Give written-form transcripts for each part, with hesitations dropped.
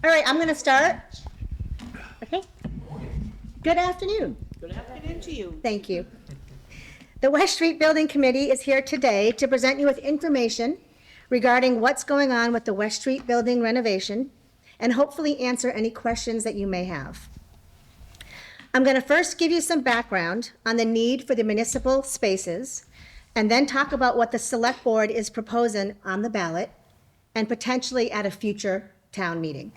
All right, I'm going to start. Okay. Good afternoon. Good afternoon to you. Thank you. The West Street Building Committee is here today to present you with information regarding what's going on with the West Street Building renovation and hopefully answer any questions that you may have. I'm going to first give you some background on the need for the municipal spaces and then talk about what the Select Board is proposing on the ballot and potentially at a future town meeting.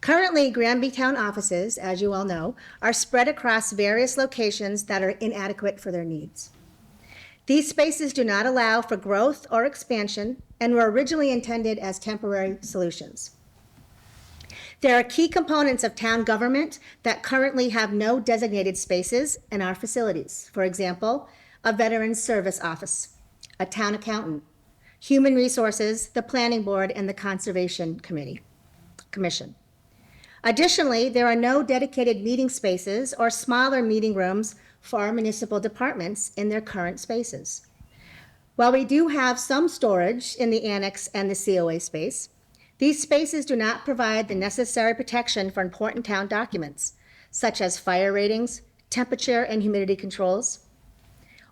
Currently, Granby Town offices, as you all know, are spread across various locations that are inadequate for their needs. These spaces do not allow for growth or expansion and were originally intended as temporary solutions. There are key components of town government that currently have no designated spaces in our facilities. For example, a Veterans Service Office, a town accountant, Human Resources, the Planning Board, and the Conservation Commission. Additionally, there are no dedicated meeting spaces or smaller meeting rooms for our municipal departments in their current spaces. While we do have some storage in the annex and the COA space, these spaces do not provide the necessary protection for important town documents, such as fire ratings, temperature and humidity controls,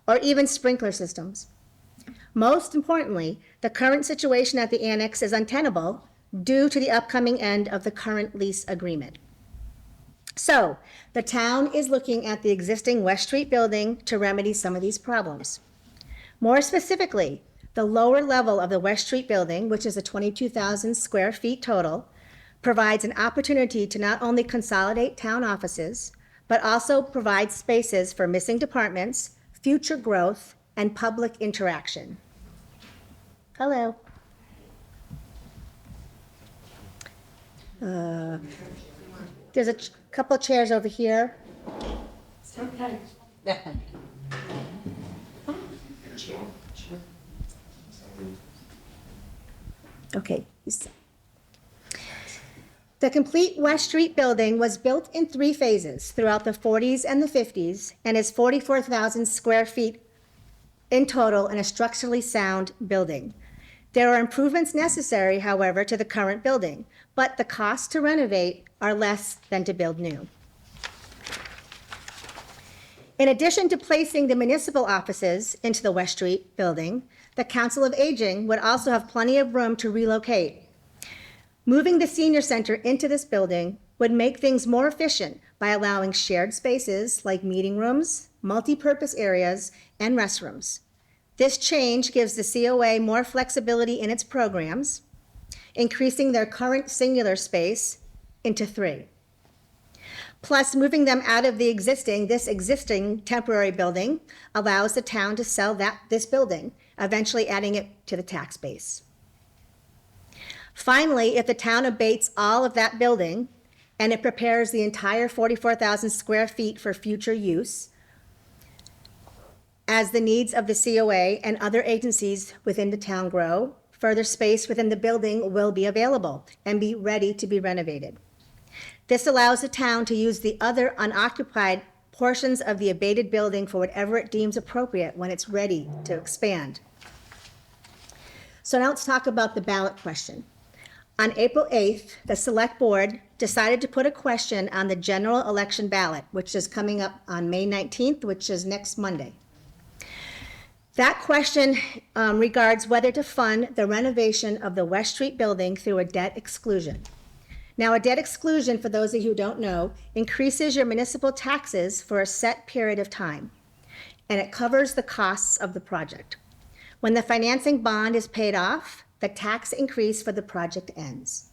or even sprinkler systems. Most importantly, the current situation at the annex is untenable due to the upcoming end of the current lease agreement. So, the town is looking at the existing West Street building to remedy some of these problems. More specifically, the lower level of the West Street building, which is a 22,000 square feet total, provides an opportunity to not only consolidate town offices, but also provide spaces for missing departments, future growth, and public interaction. Hello. There's a couple chairs over here. Okay. Okay. The complete West Street building was built in 3 phases throughout the 40s and the 50s and is 44,000 square feet in total and a structurally sound building. There are improvements necessary, however, to the current building, but the costs to renovate are less than to build new. In addition to placing the municipal offices into the West Street building, the Council of Aging would also have plenty of room to relocate. Moving the senior center into this building would make things more efficient by allowing shared spaces like meeting rooms, multi-purpose areas, and restrooms. This change gives the COA more flexibility in its programs, increasing their current singular space into 3. Plus, moving them out of this existing temporary building allows the town to sell this building, eventually adding it to the tax base. Finally, if the town abates all of that building and it prepares the entire 44,000 square feet for future use, as the needs of the COA and other agencies within the town grow, further space within the building will be available and be ready to be renovated. This allows the town to use the other unoccupied portions of the abated building for whatever it deems appropriate when it's ready to expand. So now let's talk about the ballot question. On April 8th, the Select Board decided to put a question on the general election ballot, which is coming up on May 19th, which is next Monday. That question regards whether to fund the renovation of the West Street building through a debt exclusion. Now, a debt exclusion, for those of you who don't know, increases your municipal taxes for a set period of time, and it covers the costs of the project. When the financing bond is paid off, the tax increase for the project ends.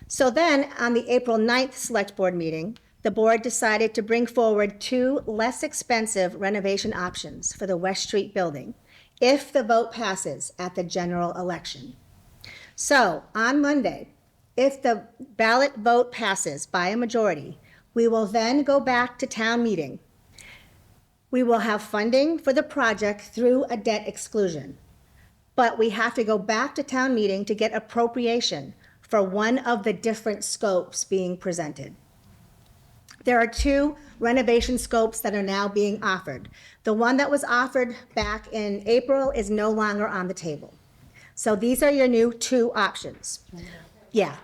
So then, on the April 9th Select Board meeting, the board decided to bring forward 2 less expensive renovation options for the West Street building if the vote passes at the general election. So, on Monday, if the ballot vote passes by a majority, we will then go back to town meeting. We will have funding for the project through a debt exclusion, but we have to go back to town meeting to get appropriation for one of the different scopes being presented. There are 2 renovation scopes that are now being offered. The one that was offered back in April is no longer on the table. So these are your new 2 options. Yeah.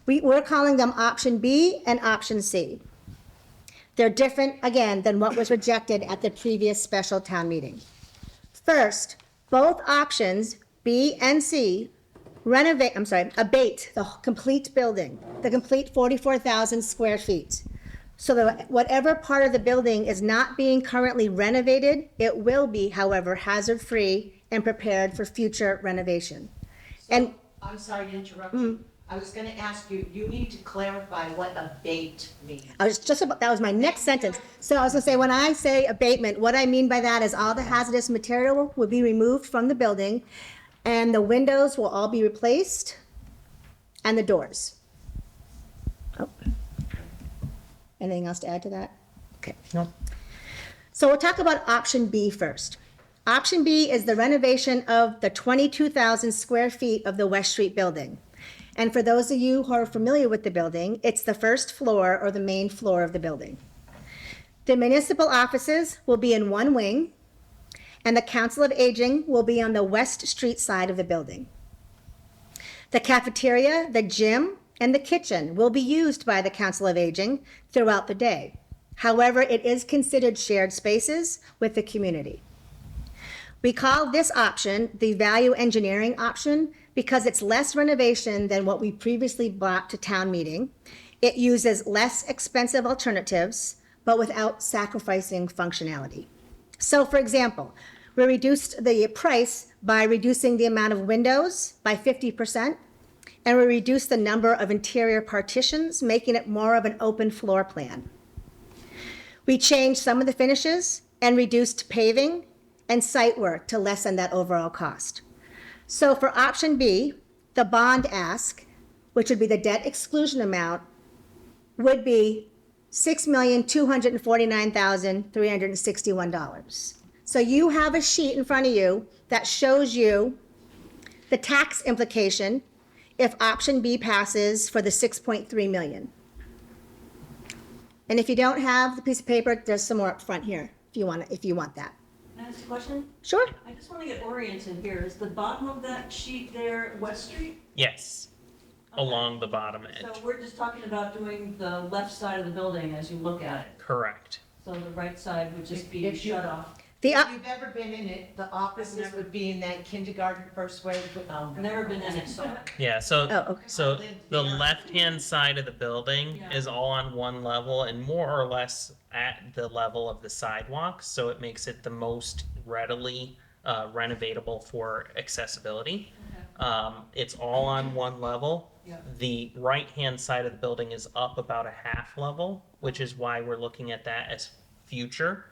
We're calling them option B and option C. They're different, again, than what was rejected at the previous special town meeting. First, both options, B and C, abate the complete building, the complete 44,000 square feet. So that whatever part of the building is not being currently renovated, it will be, however, hazard-free and prepared for future renovation. And I'm sorry to interrupt you. I was gonna ask you, you need to clarify what abate means. that was my next sentence. So I was gonna say, when I say abatement, what I mean by that is all the hazardous material will be removed from the building, and the windows will all be replaced, and the doors. Oh. Anything else to add to that? Okay. No. So we'll talk about option B first. Option B is the renovation of the 22,000 square feet of the West Street building. And for those of you who are familiar with the building, it's the first floor or the main floor of the building. The municipal offices will be in one wing, and the Council of Aging will be on the West Street side of the building. The cafeteria, the gym, and the kitchen will be used by the Council of Aging throughout the day. However, it is considered shared spaces with the community. We call this option the value engineering option because it's less renovation than what we previously brought to town meeting. It uses less expensive alternatives, but without sacrificing functionality. So for example, we reduced the price by reducing the amount of windows by 50%, and we reduced the number of interior partitions, making it more of an open floor plan. We changed some of the finishes and reduced paving and site work to lessen that overall cost. So for option B, the bond ask, which would be the debt exclusion amount, would be $6,249,361. So you have a sheet in front of you that shows you the tax implication if option B passes for the 6.3 million. And if you don't have the piece of paper, there's some more up front here if you want that. Can I ask a question? Sure. I just want to get oriented here. Is the bottom of that sheet there West Street? Yes, Okay. along the bottom edge. So we're just talking about doing the left side of the building as you look at it. Correct. So the right side would just be If you- shut off. The If you've ever been in it, the offices would be in that kindergarten first grade. I've never been in it, so. Yeah, so Oh, okay. so the left-hand side of the building Yeah. is all on one level and more or less at the level of the sidewalks, so it makes it the most readily renovatable for accessibility. It's all on one level. Yeah. The right-hand side of the building is up about a half level, which is why we're looking at that as future.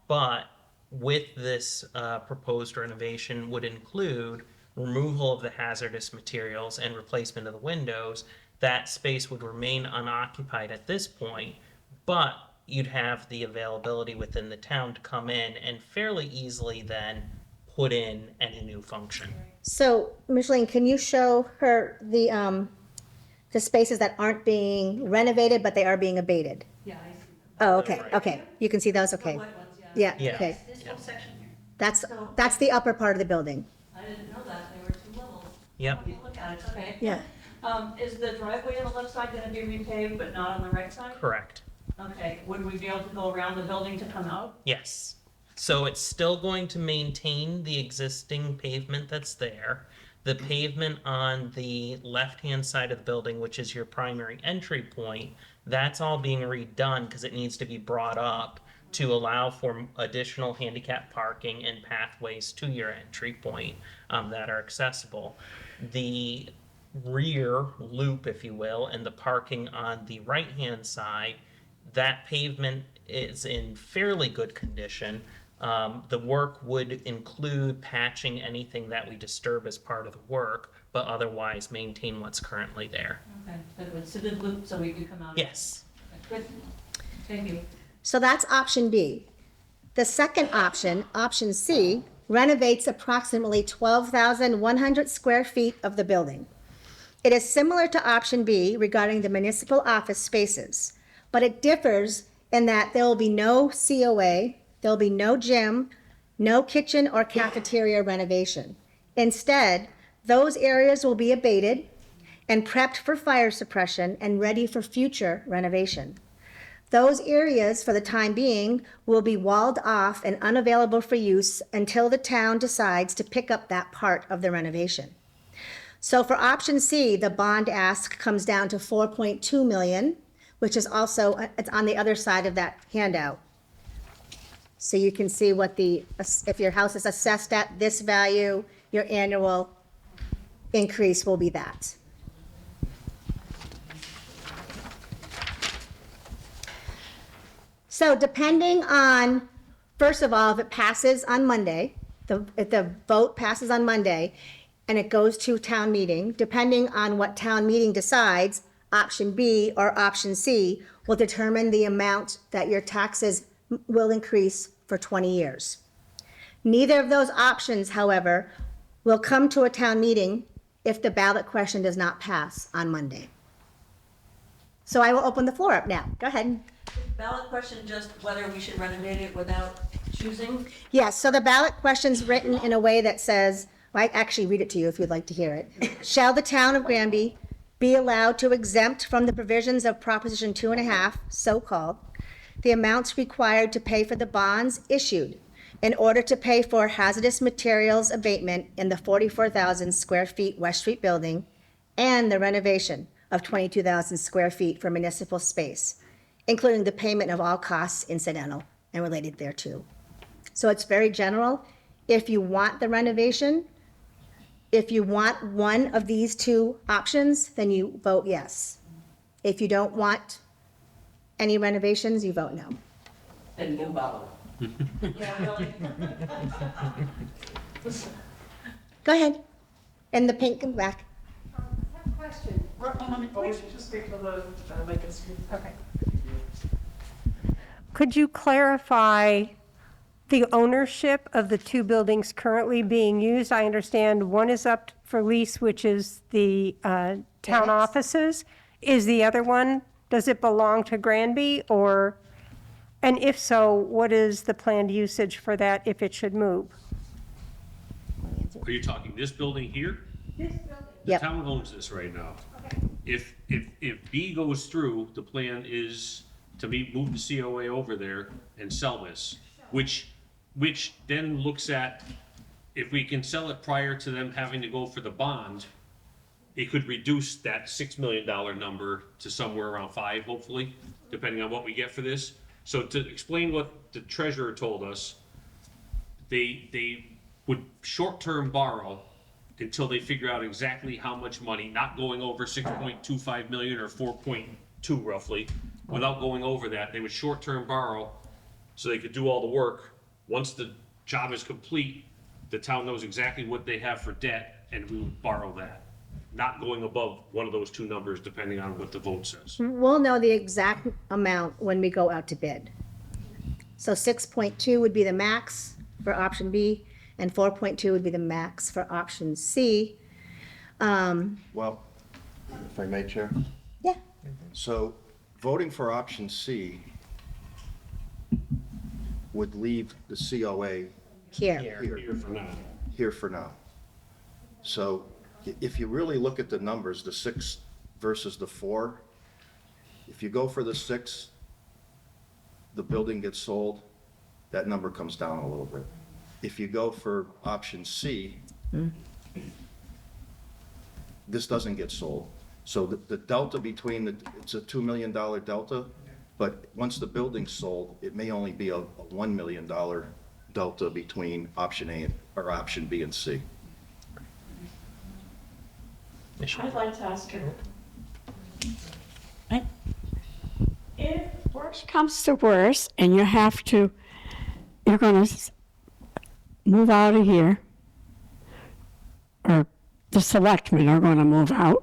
But with this proposed renovation would include removal of the hazardous materials and replacement of the windows. That space would remain unoccupied at this point, but you'd have the availability within the town to come in and fairly easily then put in any new function. So, Micheline, can you show her the spaces that aren't being renovated, but they are being abated? Yeah, I see. Oh, okay, okay. You can see those, The okay. white ones, yeah. Yeah, Yeah. okay. This whole section here. That's the upper part of the building. I didn't know that. They were two levels. Yep. If you look at it, okay. Yeah. Is the driveway on the left side gonna be repaved but not on the right side? Correct. Okay, would we be able to go around the building to come out? Yes. So it's still going to maintain the existing pavement that's there. The pavement on the left-hand side of the building, which is your primary entry point, that's all being redone because it needs to be brought up to allow for additional handicap parking and pathways to your entry point that are accessible. The rear loop, if you will, and the parking on the right-hand side, that pavement is in fairly good condition. The work would include patching anything that we disturb as part of the work, but otherwise maintain what's currently there. Okay, but it would sit in loop so we could come out? Yes. Good, thank you. So that's option B. The second option, option C, renovates approximately 12,100 square feet of the building. It is similar to option B regarding the municipal office spaces, but it differs in that there will be no COA, there'll be no gym, no kitchen or cafeteria renovation. Instead, those areas will be abated and prepped for fire suppression and ready for future renovation. Those areas, for the time being, will be walled off and unavailable for use until the town decides to pick up that part of the renovation. So for option C, the bond ask comes down to 4.2 million, which is also, it's on the other side of that handout. So you can see what if your house is assessed at this value, your annual increase will be that. So depending on, first of all, if it passes on Monday, if the vote passes on Monday and it goes to town meeting, depending on what town meeting decides, option B or option C will determine the amount that your taxes will increase for 20 years. Neither of those options, however, will come to a town meeting if the ballot question does not pass on Monday. So I will open the floor up now. Go ahead. Ballot question, just whether we should renovate it without choosing? Yes, so the ballot question's written in a way that says, well, I actually read it to you if you'd like to hear it. Shall the town of Granby be allowed to exempt from the provisions of Proposition 2.5, so-called, the amounts required to pay for the bonds issued in order to pay for hazardous materials abatement in the 44,000 square feet West Street building and the renovation of 22,000 square feet for municipal space, including the payment of all costs incidental and related thereto. So it's very general. If you want the renovation, if you want one of these two options, then you vote yes. If you don't want any renovations, you vote no. And no ballot. Yeah, really? Go ahead. In the pink and black. Question. Just wait till the mic is. Okay. Could you clarify the ownership of the two buildings currently being used? I understand one is up for lease, which is the town Yes. offices. Is the other one, does it belong to Granby or, and if so, what is the planned usage for that if it should move? Are you talking this building here? The Yep. town owns this right now. If B goes through, the plan is to move the COA over there and sell this, which then looks at, if we can sell it prior to them having to go for the bond, it could reduce that $6 million number to somewhere around 5, hopefully, depending on what we get for this. So to explain what the treasurer told us, they would short-term borrow until they figure out exactly how much money, not going over 6.25 million or 4.2 roughly, without going over that, they would short-term borrow so they could do all the work. Once the job is complete, the town knows exactly what they have for debt and we would borrow that, not going above one of those two numbers depending on what the vote says. We'll know the exact amount when we go out to bid. So 6.2 would be the max for option B, and 4.2 would be the max for option C. Well, if I may, Chair? Yeah. So voting for option C would leave the COA Here. Here for now. here for now. So if you really look at the numbers, the 6 versus the 4, if you go for the 6, the building gets sold, that number comes down a little bit. If you go for option C, this doesn't get sold. So the delta between it's a $2 million delta, but once the building's sold, it may only be a $1 million delta between option A or option B and C. I'd like to ask her. If worse comes to worse and you're gonna move out of here, or the selectmen are gonna move out,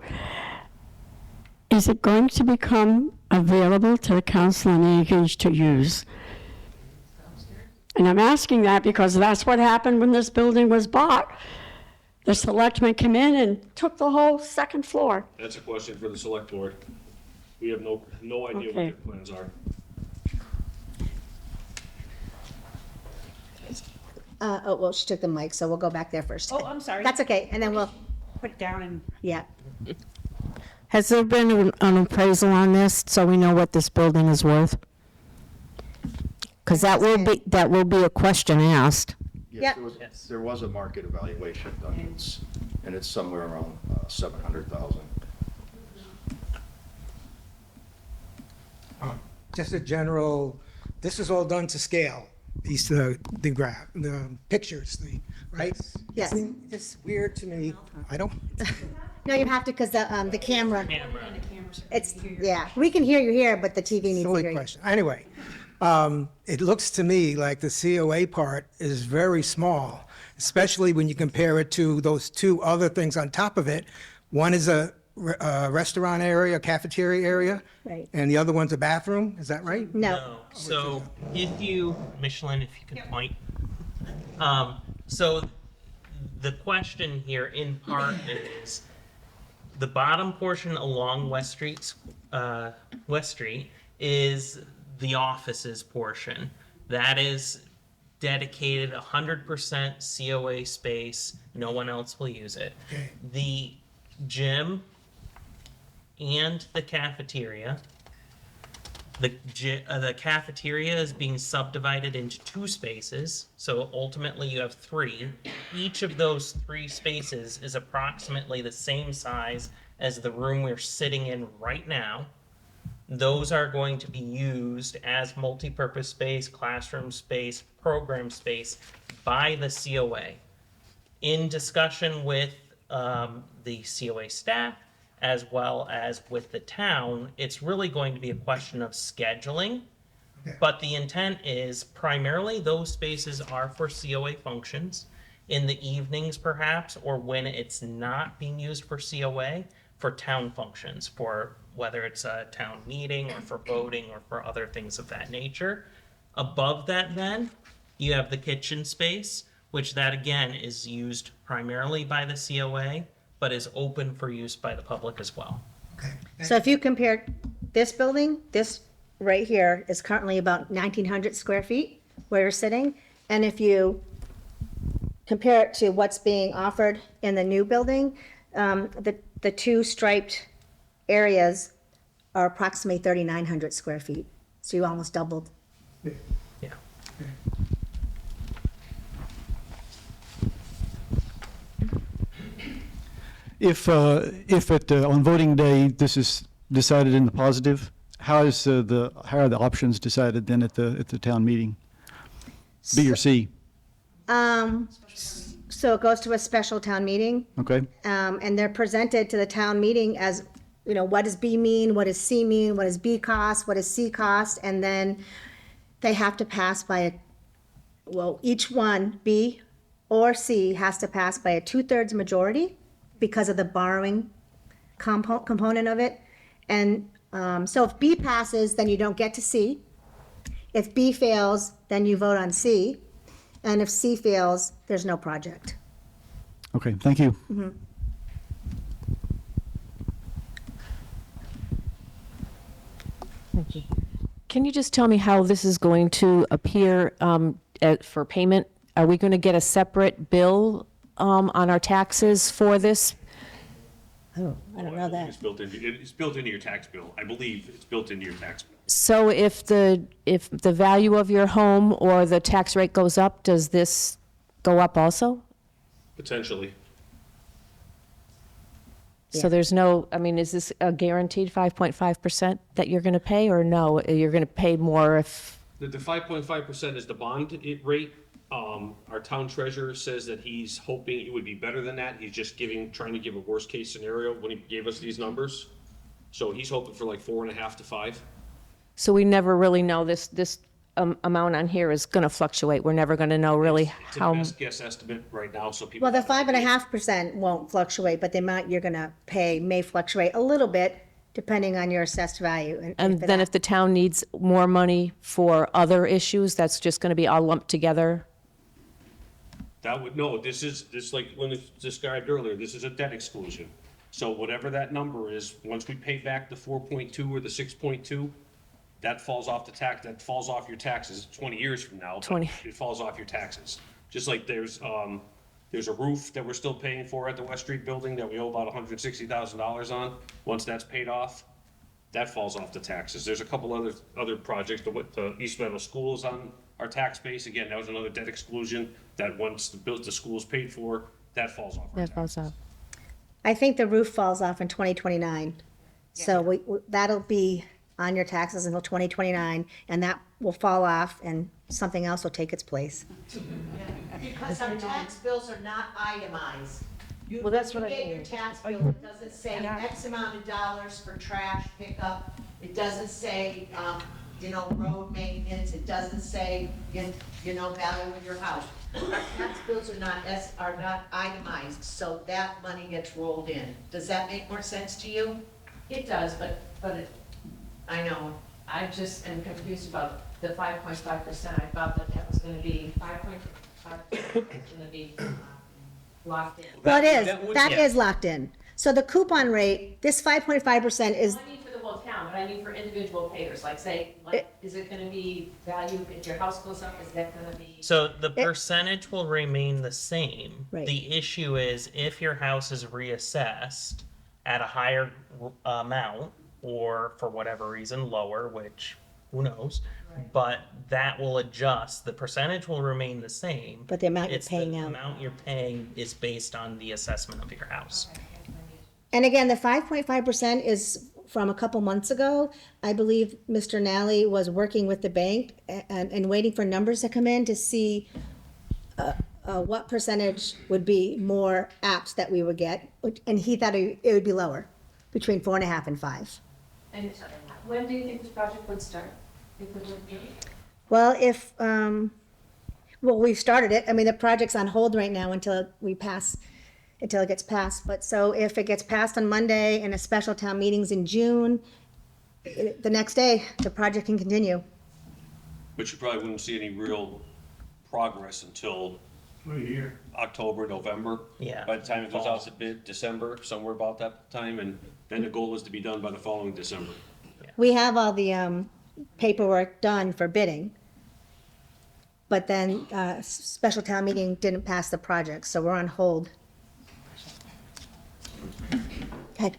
is it going to become available to the Council on Aging to use? And I'm asking that because that's what happened when this building was bought. The selectmen came in and took the whole second floor. That's a question for the select board. We have no idea what their Okay. plans are. Oh, well, she took the mic, so we'll go back there first. Oh, I'm sorry. That's okay, and then we'll, Put it down and. yeah. Has there been an appraisal on this, so we know what this building is worth? Because that will be a question asked. Yes, Yep. there was a market evaluation done, and it's somewhere around 700,000. Just a general, this is all done to scale, these, the pictures, right? Yes. It's weird to me. I don't, No, you have to, because the camera, Camera. it's, yeah, we can hear you here, but the TV needs to silly hear you. question. Anyway, it looks to me like the COA part is very small, especially when you compare it to those two other things on top of it. One is a restaurant area, cafeteria area. Right. And the other one's a bathroom, is that right? No, So if you, Michelin, if you could point. So the question here in part is, the bottom portion along West Street is the offices portion. That is dedicated 100% COA space. No one else will use it. Okay. The gym and the cafeteria. The cafeteria is being subdivided into 2 spaces, so ultimately you have 3. Each of those 3 spaces is approximately the same size as the room we're sitting in right now. Those are going to be used as multipurpose space, classroom space, program space by the COA. In discussion with the COA staff, as well as with the town, it's really going to be a question of scheduling. But the intent is primarily those spaces are for COA functions. In the evenings perhaps, or when it's not being used for COA, for town functions, for whether it's a town meeting or for voting or for other things of that nature. Above that then, you have the kitchen space, which that again is used primarily by the COA, but is open for use by the public as well. Okay. so if you compare this building, this right here is currently about 1,900 square feet where you're sitting. And if you compare it to what's being offered in the new building, the 2 striped areas are approximately 3,900 square feet. So you almost doubled. Yeah. If on voting day, this is decided in the positive, how are the options decided then at the town meeting? B or C, So it goes to a special town meeting, okay? and they're presented to the town meeting as, you know, what does B mean? What does C mean? What does B cost? What does C cost? And then they have to pass by each one, B or C, has to pass by a 2/3 majority because of the borrowing component of it. And so if B passes, then you don't get to C. If B fails, then you vote on C. And if C fails, there's no project. Okay, thank you. Can you just tell me how this is going to appear for payment? Are we going to get a separate bill on our taxes for this? Oh, I don't know that. It's built into your tax bill. I believe it's built into your tax bill. So if the value of your home or the tax rate goes up, does this go up also? Potentially. So there's no, I mean, is this a guaranteed 5.5% that you're going to pay, or no, you're going to pay more if? The 5.5% is the bond rate. Our town treasurer says that he's hoping it would be better than that. He's just trying to give a worst case scenario when he gave us these numbers. So he's hoping for like 4.5 to 5. So we never really know this amount on here is going to fluctuate. We're never going to know really It's how. a best guess estimate right now, so people. Well, the 5.5% won't fluctuate, but the amount you're gonna pay may fluctuate a little bit depending on your assessed value. And then if the town needs more money for other issues, that's just going to be all lumped together? This is like when it's described earlier, this is a debt exclusion. So whatever that number is, once we pay back the 4.2 or the 6.2, that falls off your taxes 20 years from now. but 20. It falls off your taxes. Just like there's There's a roof that we're still paying for at the West Street building that we owe about $160,000 on. Once that's paid off, that falls off the taxes. There's a couple other projects, the East Meadow School is on our tax base. Again, that was another debt exclusion that once the school's paid for, that falls off our That falls taxes. off. I think the roof falls off in 2029. So that'll be on your taxes until 2029, and that will fall off, and something else will take its place. Because our tax bills are not itemized. Well, that's what I You get your mean. tax bill, it doesn't say X amount of dollars for trash pickup, it doesn't say, road maintenance, it doesn't say, value of your house. Our tax bills are not itemized, so that money gets rolled in. Does that make more sense to you? It does, but I know, I just am confused about the 5.5%. I thought that was gonna be 5.5% was gonna be locked in. Well, it that is, would- that yeah. is locked in. So the coupon rate, this 5.5% is, I mean for the whole town, but I mean for individual payers, like say, is it gonna be value, if your house goes up, is that gonna be? So the percentage will remain the same. Right. The issue is if your house is reassessed at a higher amount, or for whatever reason lower, which who knows, but that will adjust. The percentage will remain the same. But the amount you're It's paying the out. amount you're paying is based on the assessment of your house. and again, the 5.5% is from a couple months ago. I believe Mr. Nally was working with the bank and waiting for numbers to come in to see what percentage would be more apps that we would get, and he thought it would be lower, between 4.5 and 5. And when do you think this project would start? If it would be? Well, we started it. I mean, the project's on hold right now until it gets passed. But so if it gets passed on Monday and a special town meeting's in June, the next day, the project can continue. But you probably wouldn't see any real progress until October, November. Yeah. By the time it goes out to bid, December, somewhere about that time, and then the goal is to be done by the following December. We have all the paperwork done for bidding. But then special town meeting didn't pass the project, so we're on hold. Okay.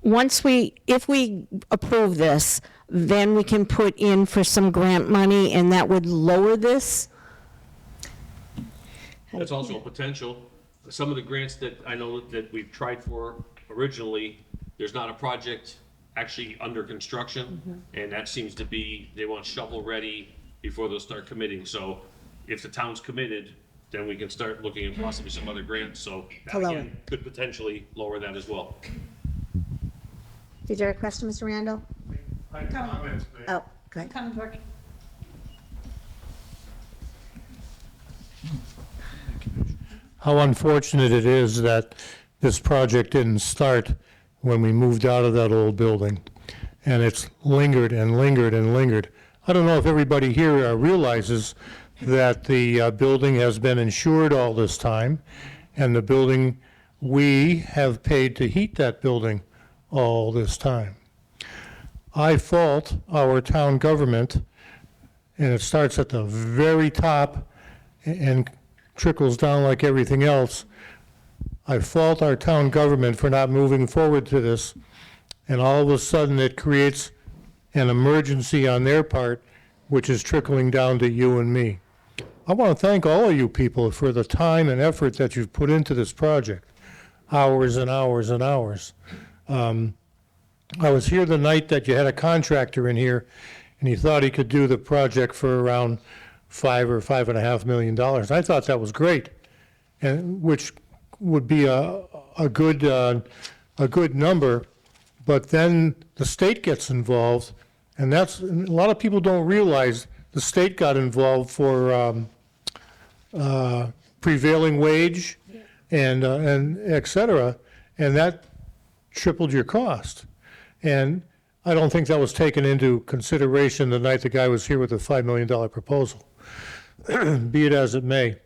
If we approve this, then we can put in for some grant money and that would lower this? That's also a potential. Some of the grants that I know that we've tried for originally, there's not a project actually under construction, and that seems to be, they want shovel ready before they'll start committing. So if the town's committed, then we can start looking at possibly some other grants, so that To lower. again, could potentially lower that as well. Is there a question, Mr. Randall? Oh, go ahead. Come back. How unfortunate it is that this project didn't start when we moved out of that old building. And it's lingered and lingered and lingered. I don't know if everybody here realizes that the building has been insured all this time, and the building, we have paid to heat that building all this time. I fault our town government, and it starts at the very top and trickles down like everything else. I fault our town government for not moving forward to this, and all of a sudden it creates an emergency on their part, which is trickling down to you and me. I want to thank all of you people for the time and effort that you've put into this project, hours and hours and hours. I was here the night that you had a contractor in here, and he thought he could do the project for around $5 or $5.5 million. I thought that was great, and which would be a good number. But then the state gets involved, and that's, a lot of people don't realize the state got involved for prevailing wage and et cetera, and that tripled your cost. And I don't think that was taken into consideration the night the guy was here with a $5 million proposal. Be it as it may.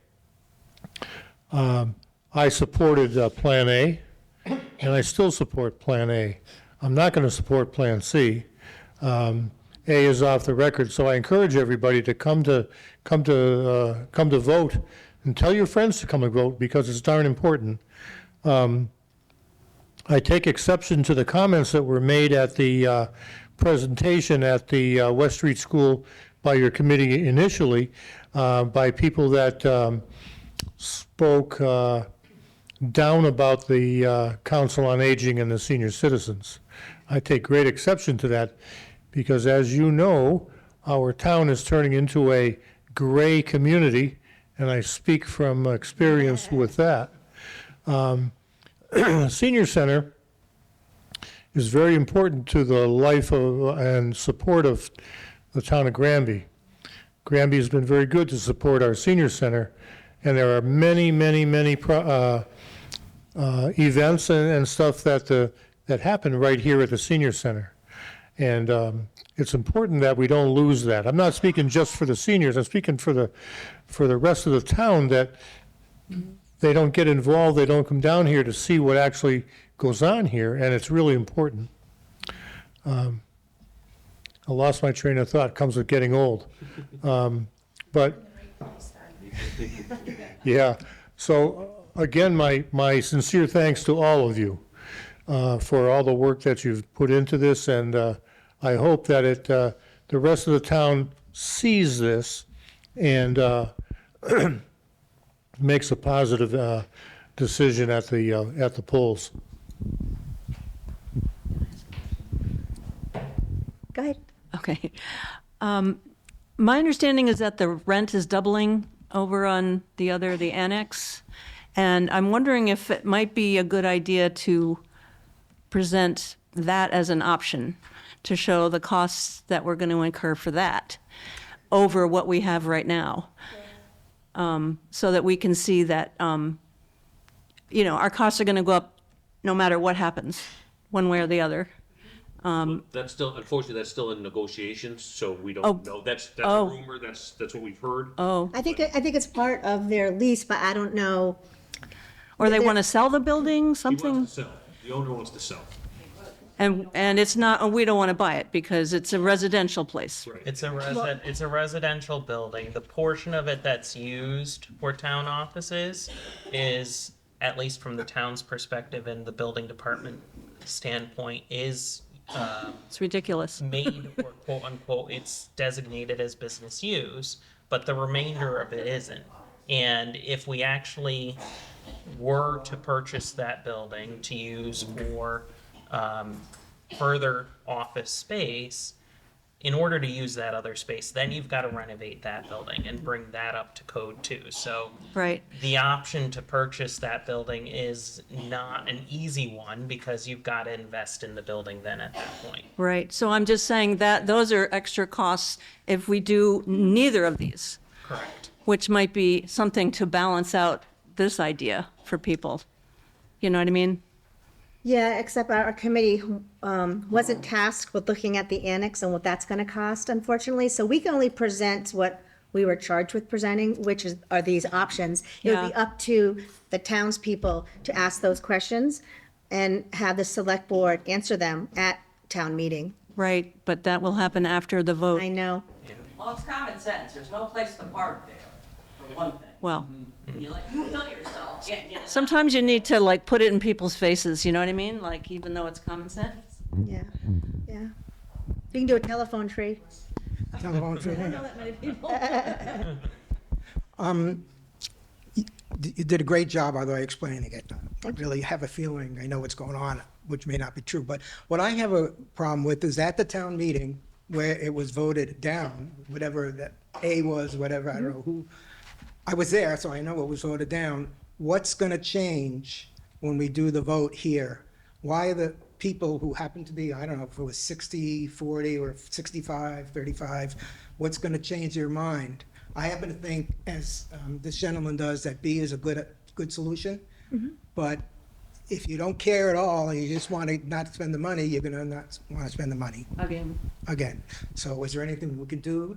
I supported Plan A, and I still support Plan A. I'm not going to support Plan C. A is off the record. So I encourage everybody to come to vote, and tell your friends to come and vote, because it's darn important. I take exception to the comments that were made at the presentation at the West Street School by your committee initially, by people that spoke down about the Council on Aging and the senior citizens. I take great exception to that, because as you know, our town is turning into a gray community, and I speak from experience with that. Senior Center is very important to the life of and support of the town of Granby. Granby has been very good to support our senior center, and there are many events and stuff that happen right here at the senior center. And it's important that we don't lose that. I'm not speaking just for the seniors, I'm speaking for the rest of the town, that they don't get involved, they don't come down here to see what actually goes on here, and it's really important. I lost my train of thought, comes with getting old. But, yeah, so again, my sincere thanks to all of you for all the work that you've put into this, and I hope that the rest of the town sees this and makes a positive decision at the polls. Go ahead. Okay. My understanding is that the rent is doubling over on the annex, and I'm wondering if it might be a good idea to present that as an option, to show the costs that we're going to incur for that over what we have right now. So that we can see that, our costs are going to go up no matter what happens, one way or the other. That's still, unfortunately, that's still in negotiations, so we Oh. don't know. That's Oh. a rumor, that's what we've heard. Oh, I think it's part of their lease, but I don't know. or they want to sell the building, He something? wants to sell, the owner wants to sell. And it's not, we don't want to buy it because it's a residential place. It's a residential building. The portion of it that's used for town offices is, at least from the town's perspective and the building department standpoint, is It's ridiculous. made for quote unquote, it's designated as business use, but the remainder of it isn't. And if we actually were to purchase that building to use for further office space, in order to use that other space, then you've got to renovate that building and bring that up to code too. So Right. the option to purchase that building is not an easy one, because you've got to invest in the building then at that point. Right. So I'm just saying that those are extra costs if we do neither of these, Correct. which might be something to balance out this idea for people. You know what I mean? Yeah, except our committee wasn't tasked with looking at the annex and what that's going to cost, unfortunately. So we can only present what we were charged with presenting, which are these options. It would be Yeah. up to the townspeople to ask those questions and have the select board answer them at town meeting. Right. But that will happen after the vote. I know. Well, it's common sense, there's no place to park there, for one thing. Well, You know yourself. sometimes you need to like put it in people's faces, you know what I mean? Like, even though it's common sense. Yeah, yeah. You can do a telephone tree. Telephone tree. that many people. You did a great job, by the way, explaining it. I really have a feeling I know what's going on, which may not be true. But what I have a problem with is at the town meeting where it was voted down, whatever that A was, whatever, I don't know who. I was there, so I know it was voted down. What's going to change when we do the vote here? Why are the people who happen to be, I don't know if it was 60, 40, or 65, 35, what's going to change their mind? I happen to think, as this gentleman does, that B is a good solution. But if you don't care at all and you just want to not spend the money, you're going to not want to spend the money again. So is there anything we can do?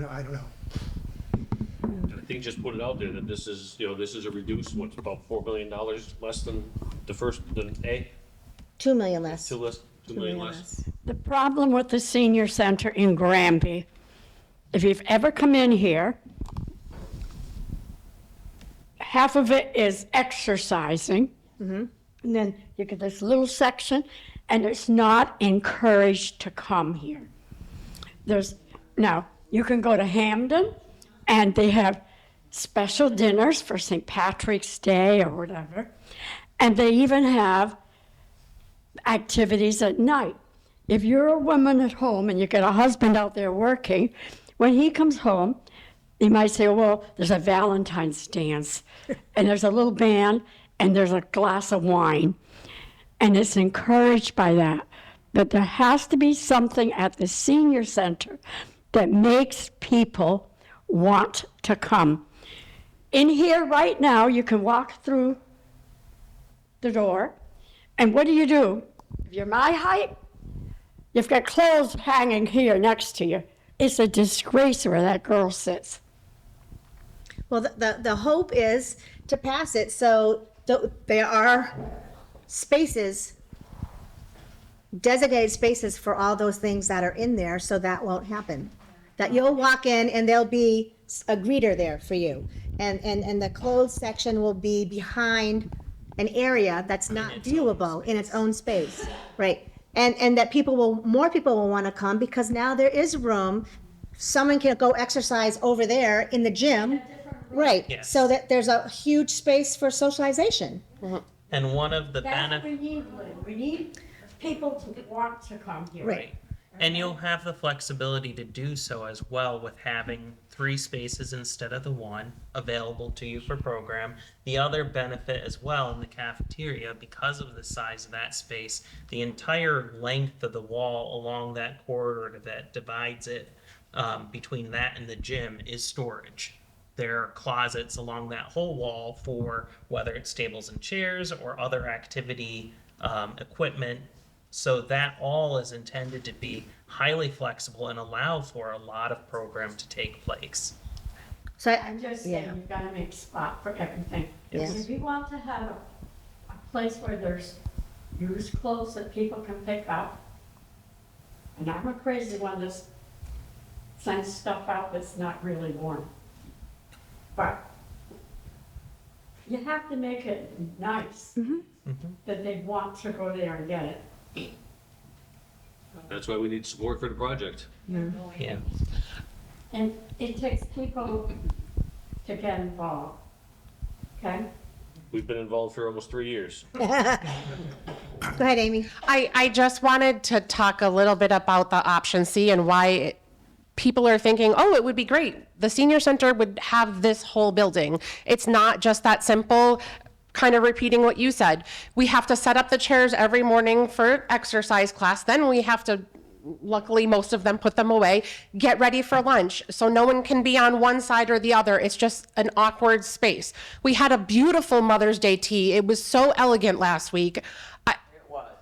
I don't know. I think just put it out there that this is a reduced, what's about $4 million less than the first, than A? 2 million less. Two less, 2 million less. The problem with the senior center in Granby, if you've ever come in here, half of it is exercising. And then you get this little section, and it's not encouraged to come here. Now, you can go to Hamden, and they have special dinners for St. Patrick's Day or whatever. And they even have activities at night. If you're a woman at home and you get a husband out there working, when he comes home, you might say, well, there's a Valentine's dance, and there's a little band, and there's a glass of wine. And it's encouraged by that. But there has to be something at the senior center that makes people want to come. In here right now, you can walk through the door, and what do? If you're my height, you've got clothes hanging here next to you. It's a disgrace where that girl sits. Well, the hope is to pass it so there are spaces, designated spaces for all those things that are in there, so that won't happen. That you'll walk in and there'll be a greeter there for you. And the clothes section will be behind an area that's not viewable in its own space, right? And that more people will want to come because now there is room. Someone can go exercise over there in the gym, right? Yes. So that there's a huge space for socialization. And one of the That's what benefits. we need, Lynn. We need people to want to come here. Right. And you'll have the flexibility to do so as well with having 3 spaces instead of the 1 available to you for program. The other benefit as well in the cafeteria, because of the size of that space, the entire length of the wall along that corridor that divides it between that and the gym is storage. There are closets along that whole wall for whether it's tables and chairs or other activity equipment. So that all is intended to be highly flexible and allow for a lot of program to take place. So I'm just saying, you've got to make spot for everything. Yes. If you want to have a place where there's used clothes that people can pick up, and I'm a crazy one that sends stuff out that's not really worn. But you have to make it nice, that they want to go there and get it. That's why we need support for the project. Yeah. And it takes people to get involved, okay? We've been involved for almost 3 years. Go ahead, Amy. I just wanted to talk a little bit about the option C and why people are thinking, oh, it would be great. The senior center would have this whole building. It's not just that simple. Kind of repeating what you said. We have to set up the chairs every morning for exercise class. Then we have to, luckily most of them put them away, get ready for lunch. So no one can be on one side or the other. It's just an awkward space. We had a beautiful Mother's Day tea. It was so elegant last week.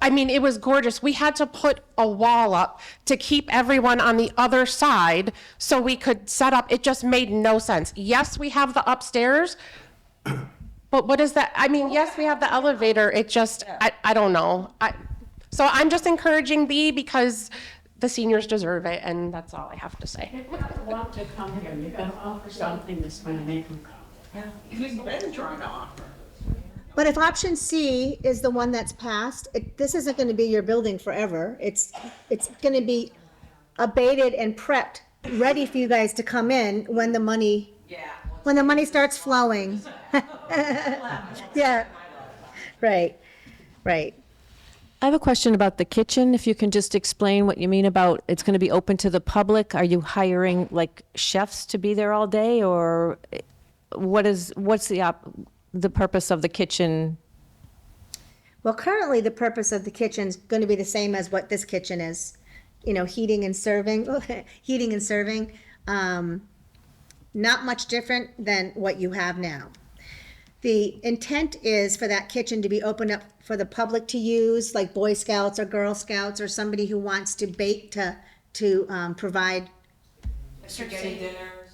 I mean, it was gorgeous. We had to put a wall up to keep everyone on the other side so we could set up. It just made no sense. Yes, we have the upstairs, but what is that? I mean, yes, we have the elevator. It just, I don't know. So I'm just encouraging B because the seniors deserve it, and that's all I have to say. If you want to come here, you got to offer something that's going to make them come. We've been trying to offer. But if option C is the one that's passed, this isn't going to be your building forever. It's going to be abated and prepped, ready for you guys to come in when the money starts flowing. Yeah, right. I have a question about the kitchen. If you can just explain what you mean about it's going to be open to the public. Are you hiring like chefs to be there all day, or what's the purpose of the kitchen? Well, currently the purpose of the kitchen's going to be the same as what this kitchen is. You know, heating and serving. Not much different than what you have now. The intent is for that kitchen to be opened up for the public to use, like Boy Scouts or Girl Scouts or somebody who wants to bake to provide.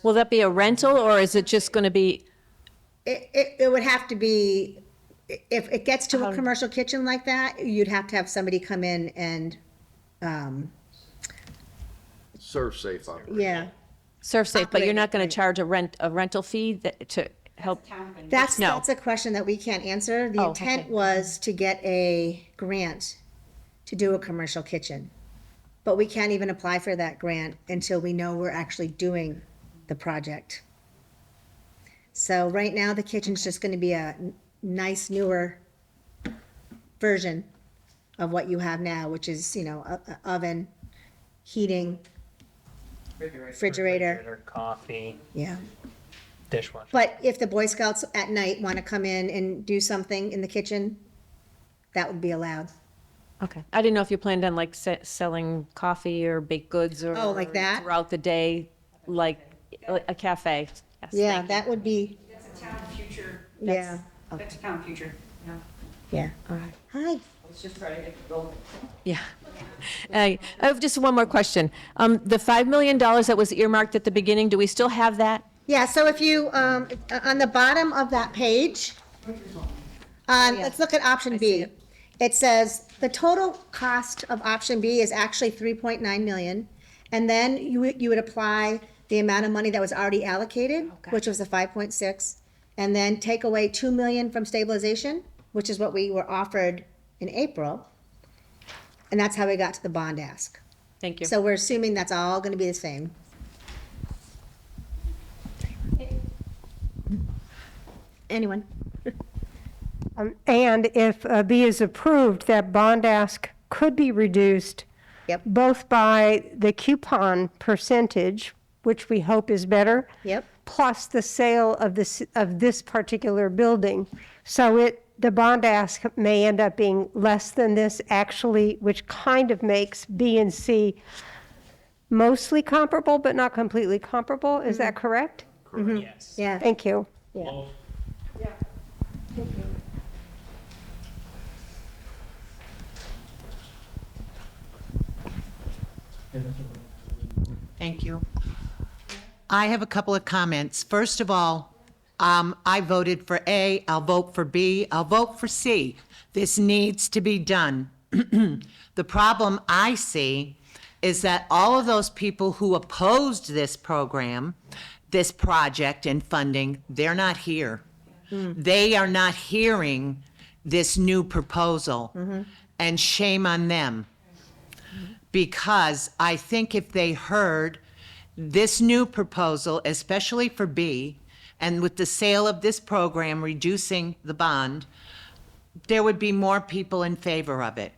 Will that be a rental, or is it just going to be? It would have to be if it gets to a commercial kitchen like that, you'd have to have somebody come in and, Serve safe operation. yeah. Serve safe, but you're not going to charge a rental fee to help? That's No. a question that we can't answer. The Oh, intent okay. was to get a grant to do a commercial kitchen. But we can't even apply for that grant until we know we're actually doing the project. So right now, the kitchen's just gonna be a nice newer version of what you have now, which is, you know, a oven, heating, refrigerator, coffee, yeah. dishwasher. But if the Boy Scouts at night want to come in and do something in the kitchen, that would be allowed. Okay. I didn't know if you planned on like selling coffee or baked goods or. Oh, like that? Throughout the day, like a cafe. Yes, Yeah, thank you. that would be, That's a town future. yeah, That's a town future, yeah. yeah. All right. Hi. Let's just try to get it rolling. Yeah. I have just one more question. The $5 million that was earmarked at the beginning, do we still have that? Yeah, so if you, on the bottom of that page, let's look at option B. It says, the total cost of option B is actually 3.9 million. And then you would apply the amount of money that was already allocated, which was the 5.6, and then take away 2 million from stabilization, which is what we were offered in April. And that's how we got to the bond ask. Thank you. So we're assuming that's all gonna be the same. Anyone? And if B is approved, that bond ask could be reduced Yep. both by the coupon percentage, which we hope is better, Yep. plus the sale of this particular building. So the bond ask may end up being less than this actually, which kind of makes B and C mostly comparable, but not completely comparable. Is that correct? Yes. Yeah. Thank you. Yeah. Thank you. I have a couple of comments. First of all, I voted for A, I'll vote for B, I'll vote for C. This needs to be done. The problem I see is that all of those people who opposed this program, this project and funding, they're not here. They are not hearing this new proposal, and shame on them. Because I think if they heard this new proposal, especially for B, and with the sale of this program reducing the bond, there would be more people in favor of it.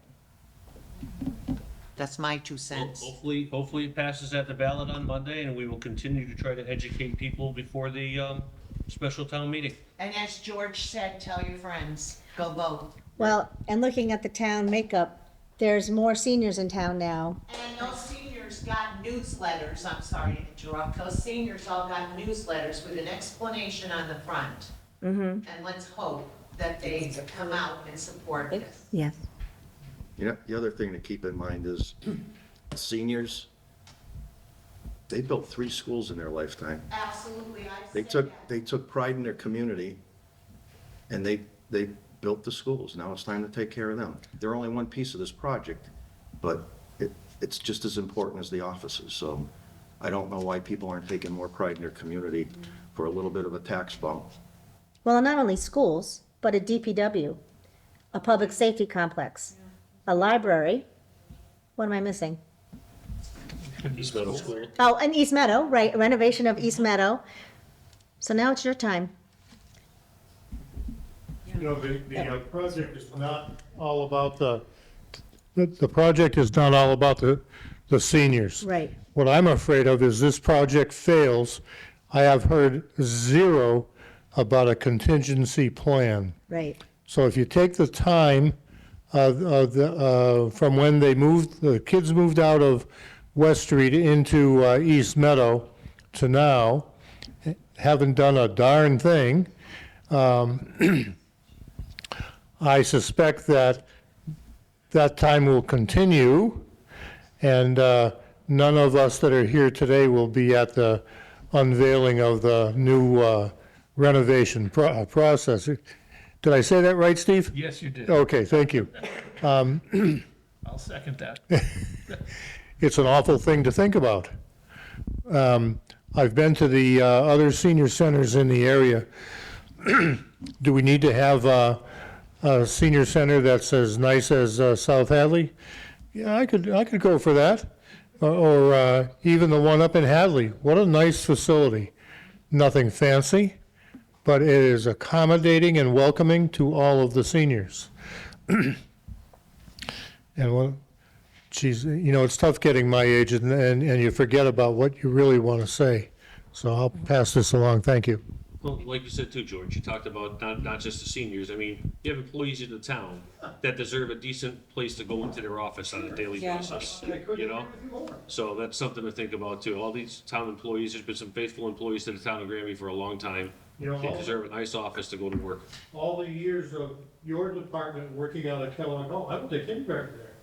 That's my 2 cents. Hopefully it passes at the ballot on Monday, and we will continue to try to educate people before the special town meeting. And as George said, tell your friends, go vote. Well, and looking at the town makeup, there's more seniors in town now. And those seniors got newsletters, I'm sorry to interrupt, those seniors all got newsletters with an explanation on the front. And let's hope that they come out and support this. Yes. You know, the other thing to keep in mind is seniors, they built 3 schools in their lifetime. Absolutely, I They said took, that. they took pride in their community, and they built the schools. Now it's time to take care of them. They're only one piece of this project, but it's just as important as the offices. So I don't know why people aren't taking more pride in their community for a little bit of a tax bump. Well, not only schools, but a DPW, a public safety complex, a library. What am I missing? East Meadow School. Oh, and East Meadow, right, renovation of East Meadow. So now it's your time. You know, the project is not all about the project is not all about the seniors. Right. What I'm afraid of is this project fails. I have heard zero about a contingency plan. Right. So if you take the time from when the kids moved out of West Street into East Meadow to now, haven't done a darn thing. I suspect that time will continue, and none of us that are here today will be at the unveiling of the new renovation process. Did I say that right, Steve? Yes, you did. Okay, thank you. I'll second that. It's an awful thing to think about. I've been to the other senior centers in the area. Do we need to have a senior center that's as nice as South Hadley? Yeah, I could go for that. Or even the one up in Hadley. What a nice facility. Nothing fancy, but it is accommodating and welcoming to all of the seniors. And well, geez, you know, it's tough getting my age and you forget about what you really want to say. So I'll pass this along. Thank you. Well, like you said too, George, you talked about not just the seniors. I mean, you have employees in the town that deserve a decent place to go into their office on a daily basis, you know? So that's something to think about too. All these town employees, there's been some faithful employees to the town of Granby for a long time. You know, They deserve a nice office to go to work. all the years of your department working out of Kellogg Hall, I went to kindergarten there.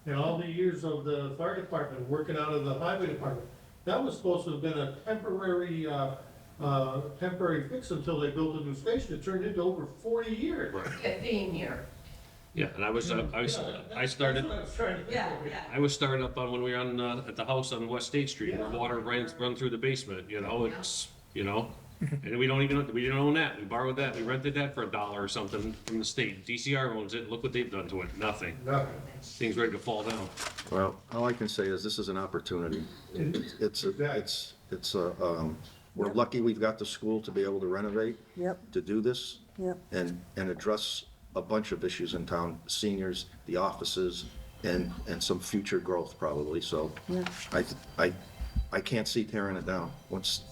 And all the years of the fire department working out of the highway department, that was supposed to have been a temporary fix until they built a new station. It turned into over 40 years. A theme here. Yeah, and I started, I was started up on when we were on, at the house on West State Street, where water run through the basement, you know, it's, you know? And we didn't own that, we borrowed that, we rented that for $1 or something from the state. DCR owns it, look what they've done to it, nothing. Things ready to fall down. Well, all I can say is this is an opportunity. We're lucky we've got the school to be able to renovate. Yep. To do this. Yep. And address a bunch of issues in town, seniors, the offices, and some future growth probably, so. Yeah. I can't see tearing it down. That's,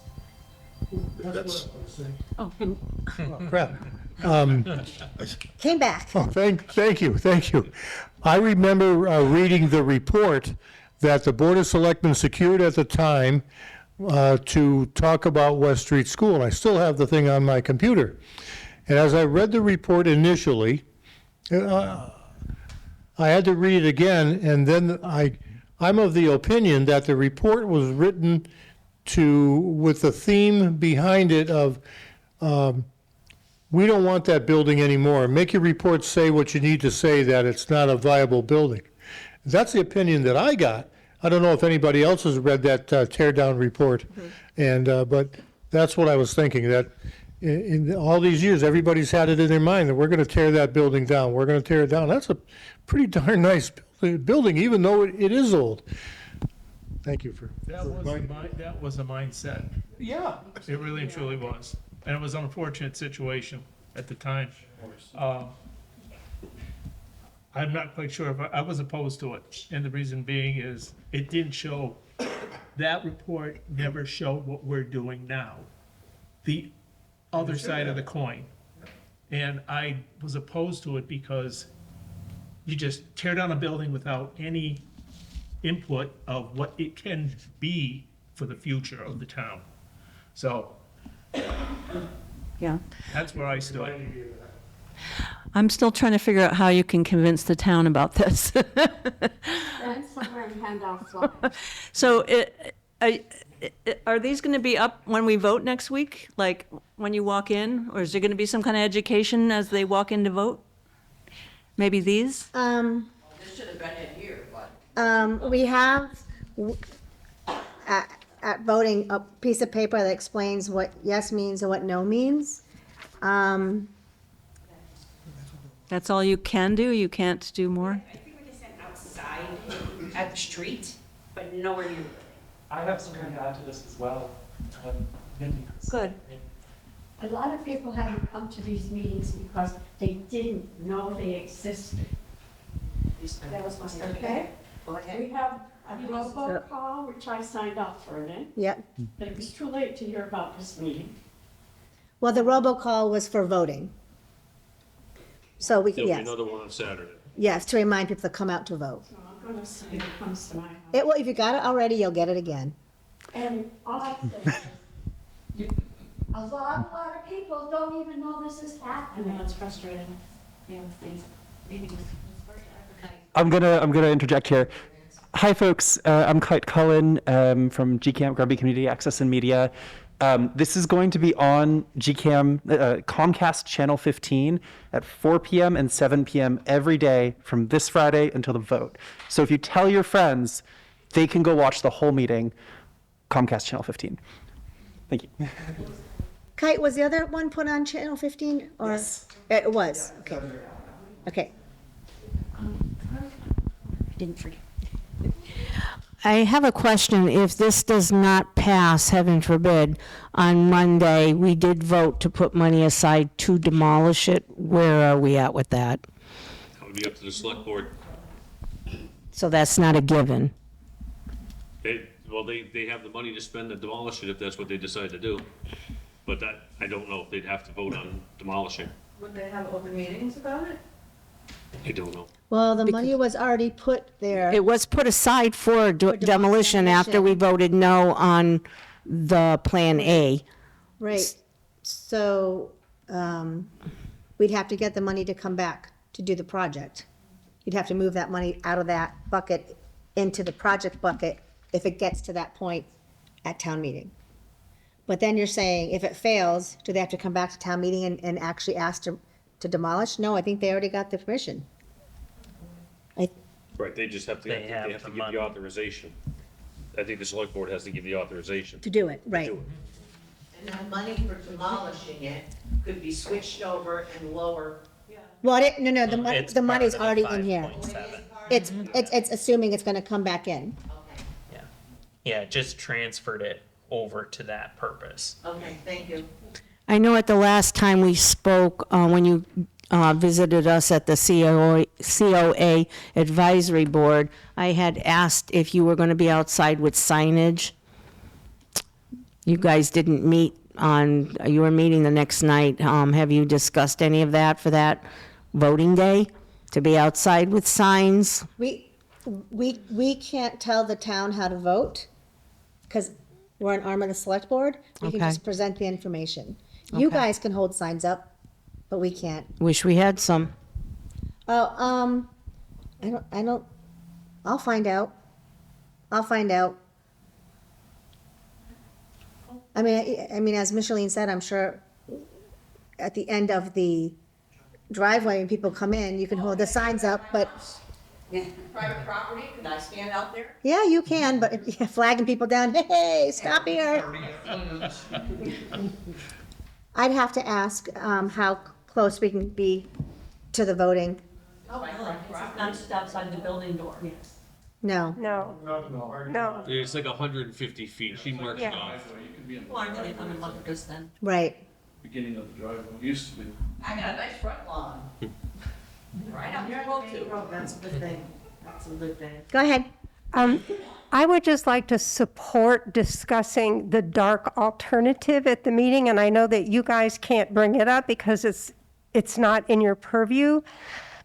Oh, crap. Came back. Oh, thank you. I remember reading the report that the Board of Selectmen secured at the time to talk about West Street School. I still have the thing on my computer. And as I read the report initially, I had to read it again, and then I'm of the opinion that the report was written with the theme behind it of we don't want that building anymore. Make your report say what you need to say, that it's not a viable building. That's the opinion that I got. I don't know if anybody else has read that tear down report. And but that's what I was thinking, that in all these years, everybody's had it in their mind that we're going to tear that building down. We're going to tear it down. That's a pretty darn nice building, even though it is old. Thank you for. That was a mindset. Yeah. It really and truly was. And it was an unfortunate situation at the time. I'm not quite sure if I was opposed to it. And the reason being is it didn't show, that report never showed what we're doing now. The other side of the coin. And I was opposed to it because you just tear down a building without any input of what it can be for the future of the town. So Yeah. that's where I stood. I'm still trying to figure out how you can convince the town about this. That's somewhere in handout slide. So are these going to be up when we vote next week? Like when you walk in? Or is there going to be some kind of education as they walk in to vote? Maybe these? This should have been in here, but. We have at voting a piece of paper that explains what yes means and what no means. That's all you can do? You can't do more? I think we can stand outside at the street, but nowhere near. I have something to add to this as well. Good. A lot of people haven't come to these meetings because they didn't know they existed. That was my start. Okay? Go ahead. We have a robocall, which I signed up for it, Yep. but it was too late to hear about this meeting. Well, the robocall was for voting. So we can, There'll be yes, another one on Saturday. yes, to remind people to come out to vote. So I'm gonna see if it comes to my house. It will, if you got it already, you'll get it again. And all I say is, a lot of people don't even know this is I happening. know it's frustrating. Yeah, things. I'm gonna interject here. Hi, folks. I'm Kite Cullen from GCAMP, Granby Community Access and Media. This is going to be on Comcast Channel 15 at 4 p.m. and 7 p.m. every day from this Friday until the vote. So if you tell your friends, they can go watch the whole meeting, Comcast Channel 15. Thank you. Kite, was the other one put on Channel 15? Or it was, okay. Okay. Didn't forget. I have a question. If this does not pass, heaven forbid, on Monday, we did vote to put money aside to demolish it. Where are we at with that? That would be up to the select board. So that's not a given. They have the money to spend to demolish it if that's what they decide to do. But that, I don't know if they'd have to vote on demolishing. Would they have open meetings about it? I don't know. Well, the money was already put there. It was put aside for demolition after we voted no on the Plan A. Right. So, we'd have to get the money to come back to do the project. You'd have to move that money out of that bucket into the project bucket if it gets to that point at town meeting. But then you're saying if it fails, do they have to come back to town meeting and actually ask to demolish? No, I think they already got the permission. Right, they just have to, They they have have the to give money. the authorization. I think the select board has to give the authorization. To do it, right. do it. And that money for demolishing it could be switched over and lower. Well, no, the money, It's the part money's of the already in here. 5.7. It's assuming it's gonna come back in. Okay, Yeah. Yeah, just transferred it over to that purpose. okay, thank you. I know at the last time we spoke, when you visited us at the COA Advisory Board, I had asked if you were going to be outside with signage. You guys didn't meet you were meeting the next night. Have you discussed any of that for that voting day? To be outside with signs? We can't tell the town how to vote, because we're an arm of the select board. We can Okay. just present the information. You Okay. guys can hold signs up, but we can't. Wish we had some. Oh, I'll find out. I mean, as Micheline said, I'm sure at the end of the driveway, when people come in, you can hold the signs up, but, Private property, can I stand out there? yeah, you can, but if you're flagging people down, hey, stop here. I'd have to ask, how close we can be to the voting. Oh, my front property. Not just outside the building door. No. No, no. It's like 150 feet, she marked it Yeah. off. Well, I'm gonna come and look at this then. Right. Beginning of the driveway, used to be. I got a nice front lawn. Right up here, That's a good thing. That's a good thing. Go ahead. I would just like to support discussing the dark alternative at the meeting, and I know that you guys can't bring it up because it's not in your purview,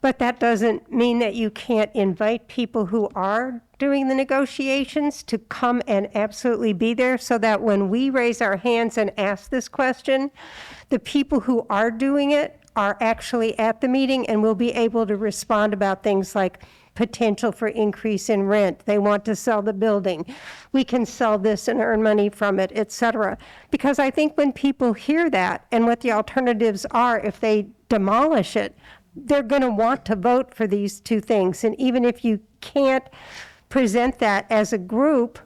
but that doesn't mean that you can't invite people who are doing the negotiations to come and absolutely be there, so that when we raise our hands and ask this question, the people who are doing it are actually at the meeting and will be able to respond about things like potential for increase in rent. They want to sell the building. We can sell this and earn money from it, et cetera. Because I think when people hear that and what the alternatives are if they demolish it, they're going to want to vote for these two things. And even if you can't present that as a group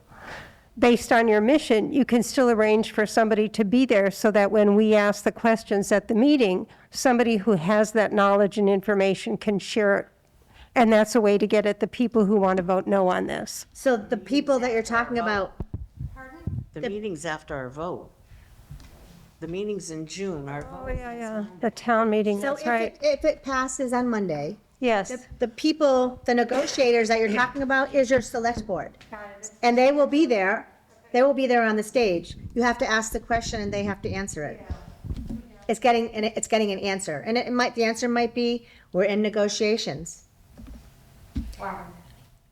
based on your mission, you can still arrange for somebody to be there so that when we ask the questions at the meeting, somebody who has that knowledge and information can share it. And that's a way to get at the people who want to vote no on this. So the people that you're talking about, The meeting's after our vote. The meeting's in June, our vote. Oh, yeah. The town meeting, so that's right. if it passes on Monday, Yes. the people, the negotiators that you're talking about is your select board. And they will be there. They will be there on the stage. You have to ask the question and they have to answer it. It's getting an answer. And the answer might be, we're in negotiations.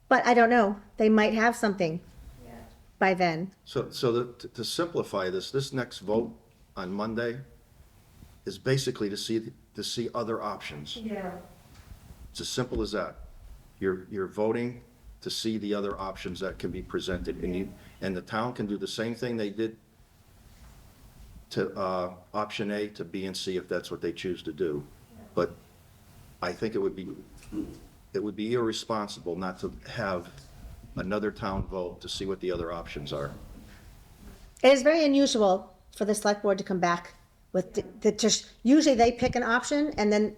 But I don't know. They might have something by then. So to simplify this next vote on Monday is basically to see other options. Yeah. It's as simple as that. You're voting to see the other options that can be presented, and the town can do the same thing they did to option A to B and C if that's what they choose to do. But I think it would be irresponsible not to have another town vote to see what the other options are. It is very unusual for the select board to come back with usually they pick an option and then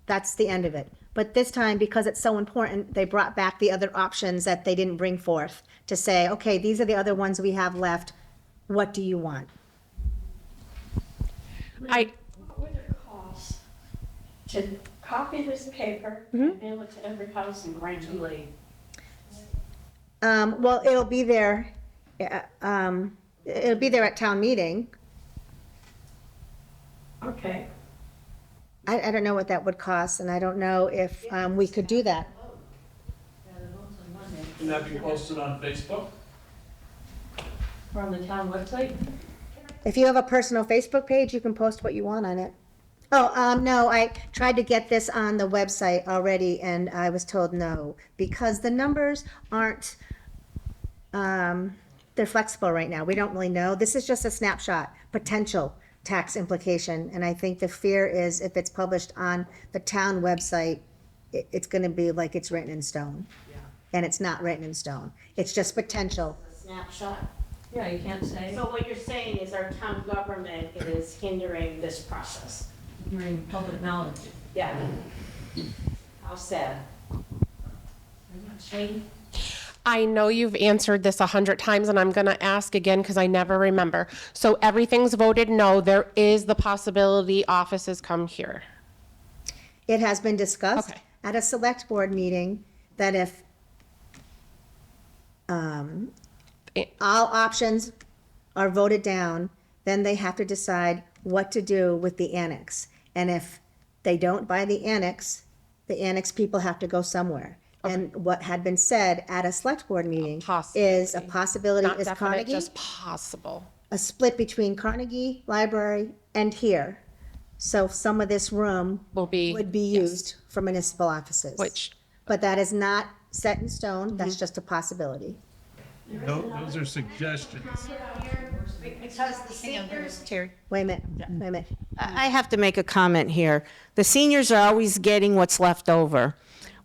that's the end of it. But this time, because it's so important, they brought back the other options that they didn't bring forth to say, okay, these are the other ones we have left. What do you want? What would it cost to copy this paper and mail it to every house in Grand Lake? Well, it'll be there. It'll be there at town meeting. Okay. I don't know what that would cost, and I don't know if we could do that. Can that be posted on Facebook? From the town website? If you have a personal Facebook page, you can post what you want on it. Oh, no, I tried to get this on the website already, and I was told no, because the numbers aren't, they're flexible right now. We don't really know. This is just a snapshot, potential tax implication, and I think the fear is if it's published on the town website, it's gonna be like it's written in stone. And it's not written in stone. It's just potential. Snapshot? Yeah, you can't say. So what you're saying is our town government is hindering this process? Hindering public knowledge. Yeah. How sad. Shane? I know you've answered this 100 times, and I'm going to ask again because I never remember. So everything's voted no. There is the possibility offices come here. It has been discussed at a select board meeting that if all options are voted down, then they have to decide what to do with the annex. And if they don't buy the annex people have to go somewhere. And what had been said at a select board meeting is a possibility Not is definite, Carnegie. just possible. A split between Carnegie Library and here. So some of this room would be used for municipal offices. But that is not set in stone. That's just a possibility. Those are suggestions. Because the seniors. Terry. Wait a minute. I have to make a comment here. The seniors are always getting what's left over.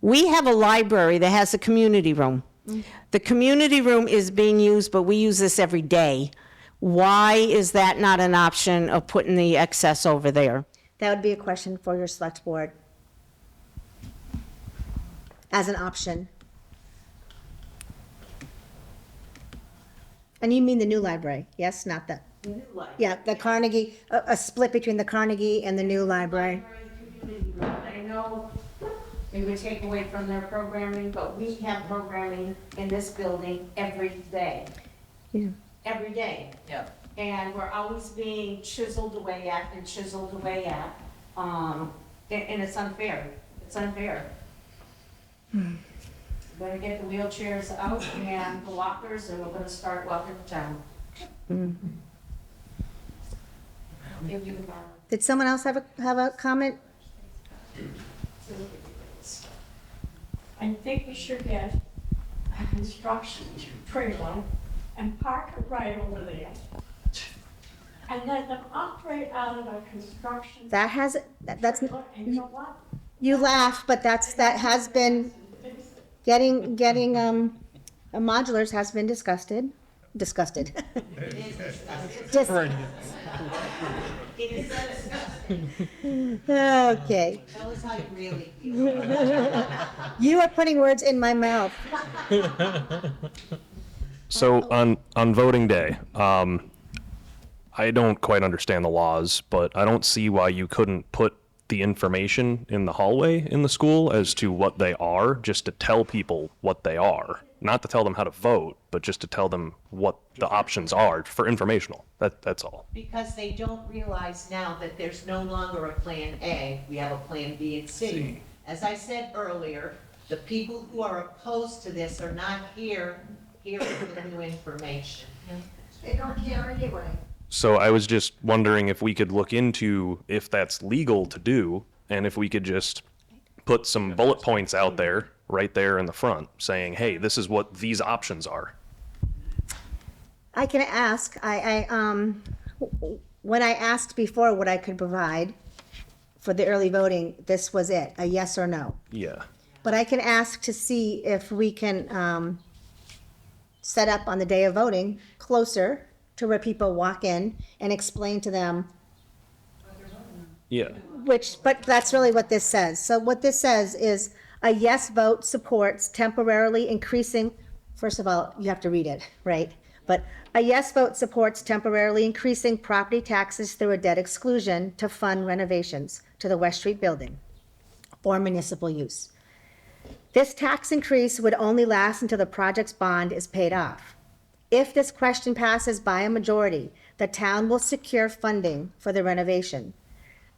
We have a library that has a community room. The community room is being used, but we use this every day. Why is that not an option of putting the excess over there? That would be a question for your select board. As an option. And you mean the new library? Yes, not the. Yeah, the Carnegie, a split between the Carnegie and the new library. I know it would take away from their programming, but we have programming in this building every day. Yeah. Every day. Yeah. And we're always being chiseled away at and chiseled away at. And it's unfair. It's unfair. Better get the wheelchairs out and the lockers, and we're gonna start welcome to town. Give you the bar. Did someone else have a comment? I think we should get a construction trailer and park it right over there. And let them operate out of a construction. That's, And you know what? you laugh, but that has been, getting modulars has been disgusted. Disgusted. Okay. Tell us how you really feel. You are putting words in my mouth. So on voting day, I don't quite understand the laws, but I don't see why you couldn't put the information in the hallway in the school as to what they are, just to tell people what they are. Not to tell them how to vote, but just to tell them what the options are for informational. That's all. Because they don't realize now that there's no longer a plan A, we have a plan B and C. As I said earlier, the people who are opposed to this are not here for the new information. They don't care anyway. So I was just wondering if we could look into if that's legal to do, and if we could just put some bullet points out there, right there in the front, saying, hey, this is what these options are. I can ask, when I asked before what I could provide for the early voting, this was it, a yes or no. Yeah. But I can ask to see if we can set up on the day of voting closer to where people walk in and explain to them Yeah. but that's really what this says. So what this says is a yes vote supports temporarily increasing, first of all, you have to read it, right? But a yes vote supports temporarily increasing property taxes through a debt exclusion to fund renovations to the West Street building for municipal use. This tax increase would only last until the project's bond is paid off. If this question passes by a majority, the town will secure funding for the renovation.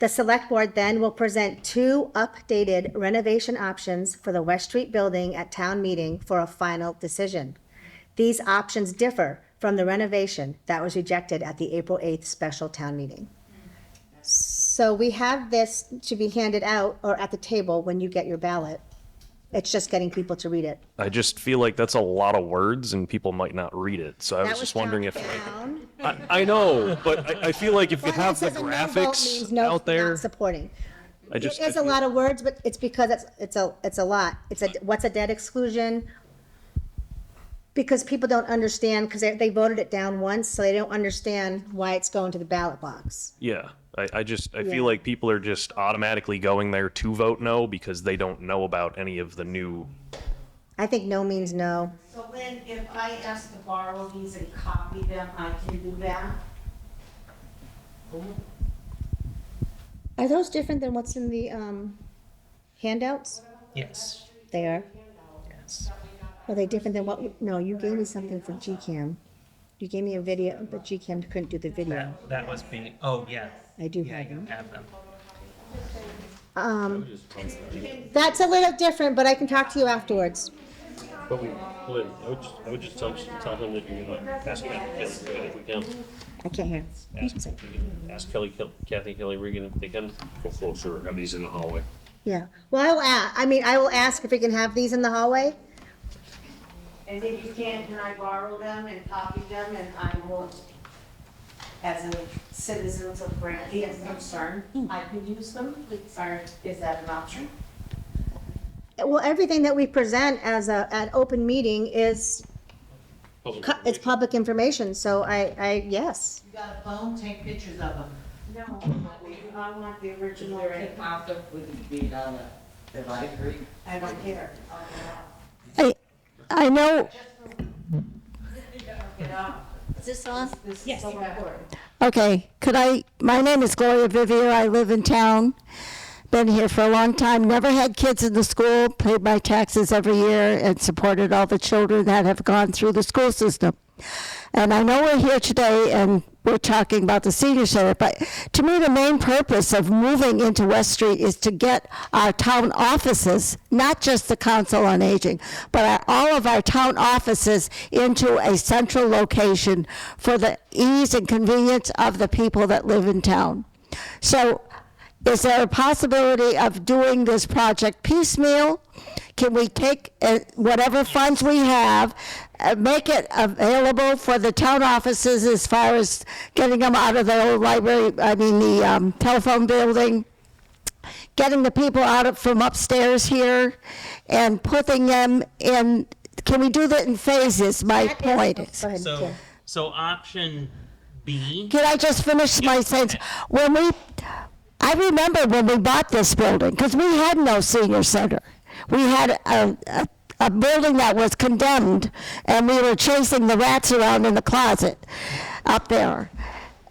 The select board then will present 2 updated renovation options for the West Street building at town meeting for a final decision. These options differ from the renovation that was rejected at the April 8th special town meeting. So we have this to be handed out or at the table when you get your ballot. It's just getting people to read it. I just feel like that's a lot of words and people might not read it. So I was just wondering if I know, but I feel like if you have the graphics out there, Not supporting. I just It is a lot of words, but it's because it's a lot. What's a debt exclusion? Because people don't understand, because they voted it down once, so they don't understand why it's going to the ballot box. yeah. I Yeah. feel like people are just automatically going there to vote no because they don't know about any of the new. I think no means no. So Lynn, if I ask to borrow these and copy them, I can do that? Are those different than what's in the handouts? Yes. They are? Yes. Are they different than what, no, you gave me something for GCAM. You gave me a video, but GCAM couldn't do the video. That was being, oh, yeah. I do Yeah, have you them. have them. That's a little different, but I can talk to you afterwards. But Lynn, I would just tell him that you're gonna ask Kelly if we can. I can't hear. Ask Kathy Kelly Regan if they can go closer, have these in the hallway. Yeah, well, I will ask if we can have these in the hallway. And if you can I borrow them and copy them, and I will, as a citizen of Brandy, as concerned, I could use them, or is that an option? Well, everything that we present as an open meeting is, it's public information, so yes. You got a phone, take pictures of them. No, I want the original. Would be on the library. I don't care. I know, Is this on? This is so important. okay, my name is Gloria Vivier, I live in town, been here for a long time, never had kids in the school, paid my taxes every year, and supported all the children that have gone through the school system. And I know we're here today and we're talking about the senior center, but to me, the main purpose of moving into West Street is to get our town offices, not just the Council on Aging, but all of our town offices into a central location for the ease and convenience of the people that live in town. So is there a possibility of doing this project piecemeal? Can we take whatever funds we have, make it available for the town offices as far as getting them out of the old library, the telephone building, getting the people out from upstairs here and putting them in, can we do that in phases? My point is. Go ahead, Kim. So option B. Can I just finish my sentence? I remember when we bought this building, because we had no senior center. We had a building that was condemned, and we were chasing the rats around in the closet up there.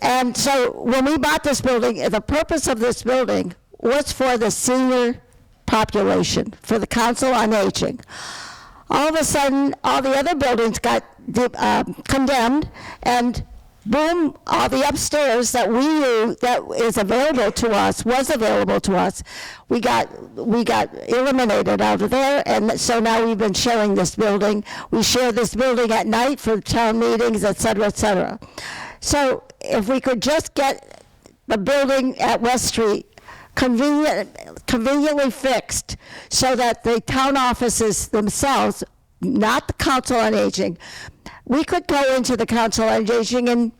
And so when we bought this building, the purpose of this building was for the senior population, for the Council on Aging. All of a sudden, all the other buildings got condemned, and boom, all the upstairs that we knew that was available to us, we got eliminated out of there, and so now we've been sharing this building. We share this building at night for town meetings, et cetera, et cetera. So if we could just get the building at West Street conveniently fixed so that the town offices themselves, not the Council on Aging, we could go into the Council on Aging and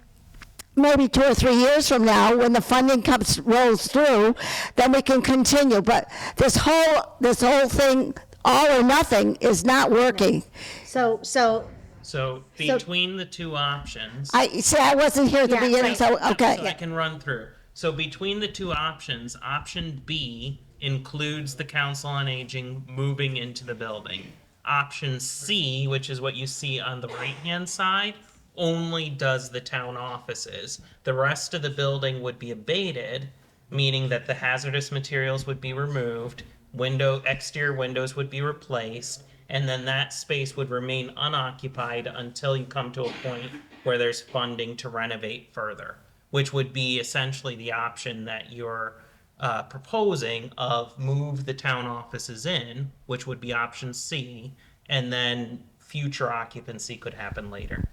maybe 2 or 3 years from now, when the funding rolls through, then we can continue. But this whole thing, all or nothing, is not working. So So between the two options. I wasn't here at the Yeah, beginning, right. so, So okay. I can run through. So between the two options, option B includes the Council on Aging moving into the building. Option C, which is what you see on the right-hand side, only does the town offices. The rest of the building would be abated, meaning that the hazardous materials would be removed, exterior windows would be replaced, and then that space would remain unoccupied until you come to a point where there's funding to renovate further, which would be essentially the option that you're proposing of move the town offices in, which would be option C, and then future occupancy could happen later.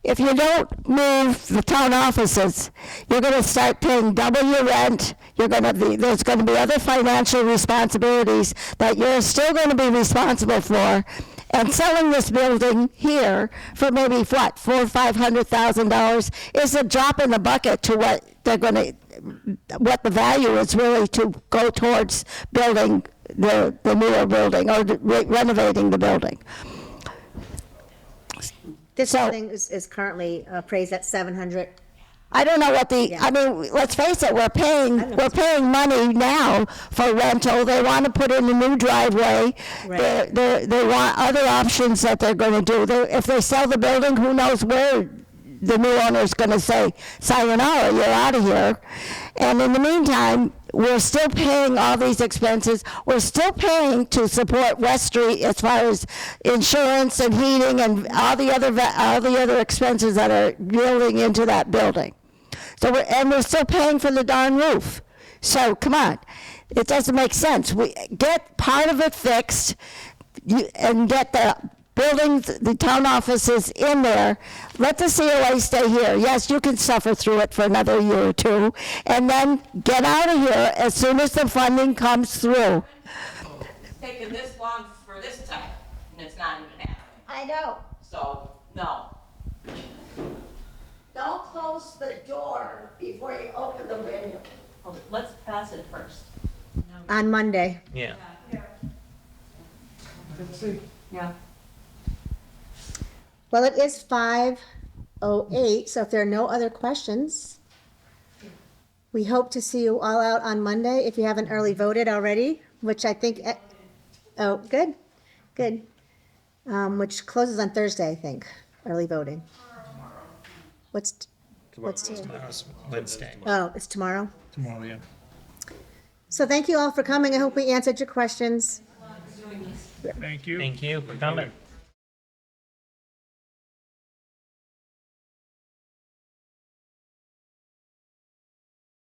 If you don't move the town offices, you're going to start paying double your rent. There's going to be other financial responsibilities that you're still going to be responsible for. And selling this building here for maybe $400,000 or $500,000 is a drop in the bucket to what the value is really to go towards building the newer building or renovating the building. this building is currently appraised at 700. I don't know what I mean, let's face it, we're paying money now for rental. They want to put in a new driveway. Right. They want other options that they're going to do. If they sell the building, who knows where the new owner's going to say, sayonara, you're out of here. And in the meantime, we're still paying all these expenses. We're still paying to support West Street as far as insurance and heating and all the other expenses that are building into that building. So we're still paying for the darn roof. So come on, it doesn't make sense. We get part of it fixed and get the buildings, the town offices in there. Let the COA stay here. Yes, you can suffer through it for another year or two, and then get out of here as soon as the funding comes through. It's taken this long for this time, and it's not even happening. I know. So, no. Don't close the door before you open the window. Well, let's pass it first. On Monday. Yeah. Yeah. Well, it is 5:08, so if there are no other questions, we hope to see you all out on Monday if you haven't early voted already, which I think, oh, good, good. Which closes on Thursday, I think, early voting. What's today? Tomorrow's Wednesday. Oh, it's tomorrow? Tomorrow, yeah. So thank you all for coming. I hope we answered your questions. Thank you. Thank you for coming.